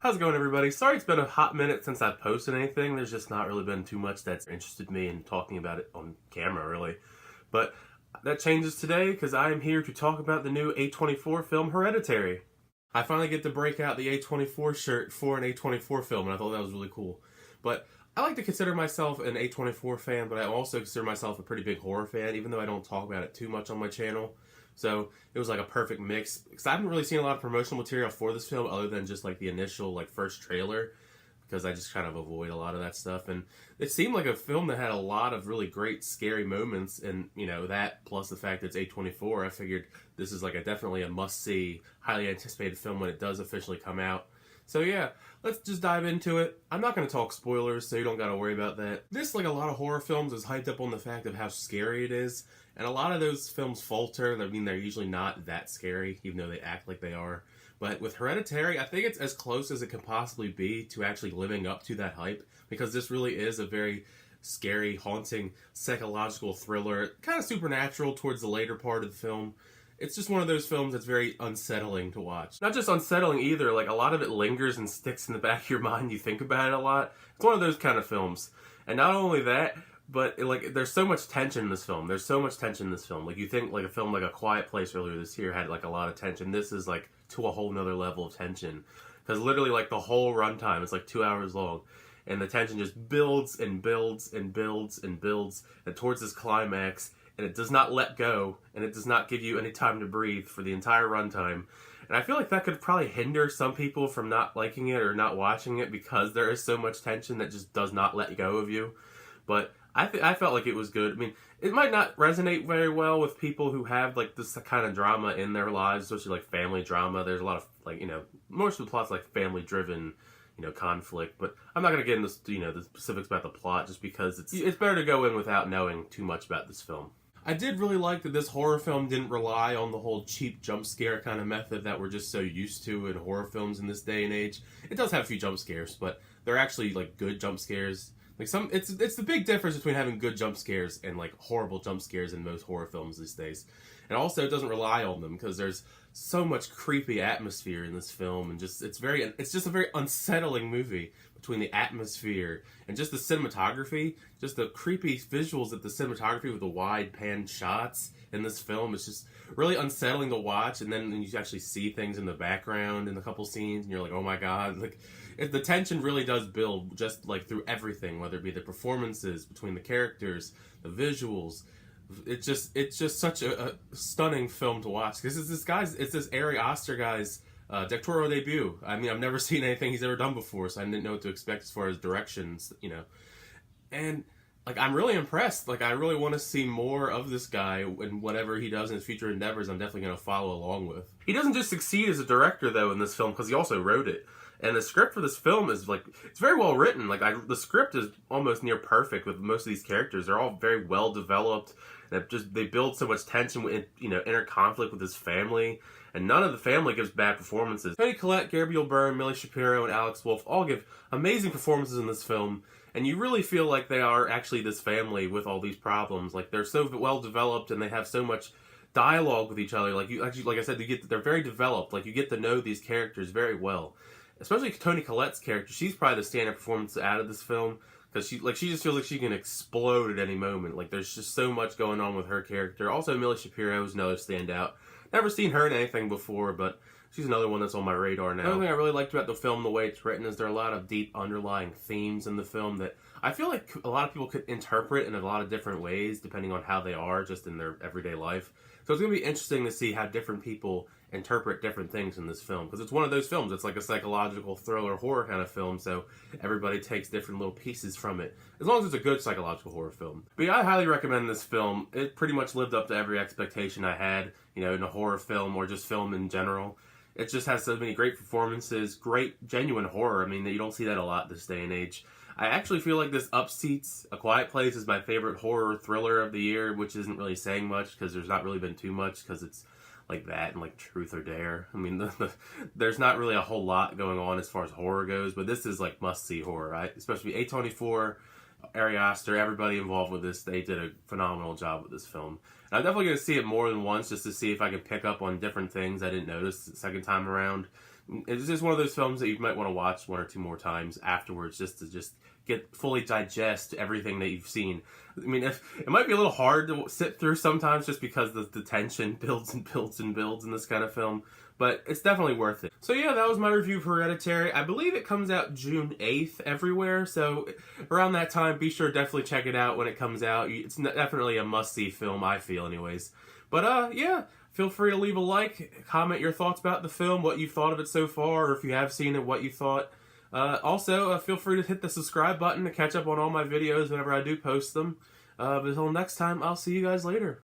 How's it going, everybody? Sorry it's been a hot minute since I've posted anything. There's just not really been too much that's interested me in talking about it on camera, really. But that changes today because I am here to talk about the new A24 film Hereditary. I finally get to break out the A24 shirt for an A24 film, and I thought that was really cool. But I like to consider myself an A24 fan, but I also consider myself a pretty big horror fan, even though I don't talk about it too much on my channel. So it was like a perfect mix, because I haven't really seen a lot of promotional material for this film other than just like the initial first trailer, because I just kind of avoid a lot of that stuff. And it seemed like a film that had a lot of really great scary moments, and that plus the fact that it's A24, I figured this is definitely a must-see, highly anticipated film when it does officially come out. So yeah, let's just dive into it. I'm not going to talk spoilers, so you don't got to worry about that. This, like a lot of horror films, is hyped up on the fact of how scary it is. And a lot of those films falter. I mean, they're usually not that scary, even though they act like they are. But with Hereditary, I think it's as close as it can possibly be to actually living up to that hype. Because this really is a very scary, haunting, psychological thriller. Kind of supernatural towards the later part of the film. It's just one of those films that's very unsettling to watch. Not just unsettling either, like a lot of it lingers and sticks in the back of your mind. You think about it a lot. It's one of those kind of films. And not only that, but there's so much tension in this film. There's so much tension in this film. Like, you think like a film like A Quiet Place earlier this year had like a lot of tension. This is like to a whole nother level of tension. Because literally like the whole runtime is like 2 hours long. And the tension just builds and builds and builds and builds. And towards this climax, and it does not let go, and it does not give you any time to breathe for the entire runtime. And I feel like that could probably hinder some people from not liking it or not watching it, because there is so much tension that just does not let go of you. But I felt like it was good. I mean, it might not resonate very well with people who have like this kind of drama in their lives, especially like family drama. There's a lot of most of the plot's like family driven, conflict. But I'm not gonna get into the specifics about the plot, just because it's better to go in without knowing too much about this film. I did really like that this horror film didn't rely on the whole cheap jump scare kind of method that we're just so used to in horror films in this day and age. It does have a few jump scares, but they're actually like good jump scares. It's the big difference between having good jump scares and like horrible jump scares in most horror films these days. And also, it doesn't rely on them, because there's so much creepy atmosphere in this film, and it's just a very unsettling movie. Between the atmosphere and just the cinematography, just the creepy visuals of the cinematography with the wide pan shots in this film, it's just really unsettling to watch. And then you actually see things in the background in a couple scenes, and you're like, oh my god, the tension really does build just like through everything, whether it be the performances between the characters, the visuals. It's just such a stunning film to watch, because it's this Ari Aster guy's directorial debut. I mean, I've never seen anything he's ever done before, so I didn't know what to expect as far as directions, And I'm really impressed. I really want to see more of this guy, and whatever he does in his future endeavors, I'm definitely going to follow along with. He doesn't just succeed as a director, though, in this film, because he also wrote it. And the script for this film is it's very well written. The script is almost near perfect with most of these characters. They're all very well developed. They build so much tension with inner conflict with his family, and none of the family gives bad performances. Toni Collette, Gabriel Byrne, Millie Shapiro, and Alex Wolff all give amazing performances in this film, and you really feel like they are actually this family with all these problems. They're so well developed, and they have so much dialogue with each other. Like I said, they're very developed. You get to know these characters very well. Especially Toni Collette's character, she's probably the standout performance out of this film, because she just feels like she can explode at any moment. There's just so much going on with her character. Also, Millie Shapiro is another standout. Never seen her in anything before, but she's another one that's on my radar now. Another thing I really liked about the film, the way it's written, is there are a lot of deep underlying themes in the film that I feel like a lot of people could interpret in a lot of different ways, depending on how they are just in their everyday life. So it's going to be interesting to see how different people interpret different things in this film, because it's one of those films. It's like a psychological thriller horror kind of film, so everybody takes different little pieces from it, as long as it's a good psychological horror film. But yeah, I highly recommend this film. It pretty much lived up to every expectation I had, in a horror film or just film in general. It just has so many great performances, great genuine horror. I mean, you don't see that a lot this day and age. I actually feel like this upseats A Quiet Place is my favorite horror thriller of the year, which isn't really saying much, because there's not really been too much, because it's like that and like Truth or Dare. I mean, there's not really a whole lot going on as far as horror goes, but this is like must-see horror, right? Especially A24, Ari Aster, everybody involved with this, they did a phenomenal job with this film. And I'm definitely going to see it more than once, just to see if I can pick up on different things I didn't notice the second time around. It's just one of those films that you might want to watch one or two more times afterwards, just to get fully digest everything that you've seen. I mean, if it might be a little hard to sit through sometimes, just because the tension builds and builds and builds in this kind of film, but it's definitely worth it. So yeah, that was my review of Hereditary. I believe it comes out June 8th everywhere, so around that time, be sure to definitely check it out when it comes out. It's definitely a must-see film, I feel anyways. But yeah, feel free to leave a like, comment your thoughts about the film, what you've thought of it so far, or if you have seen it, what you thought. Also, feel free to hit the subscribe button to catch up on all my videos whenever I do post them. But until next time, I'll see you guys later.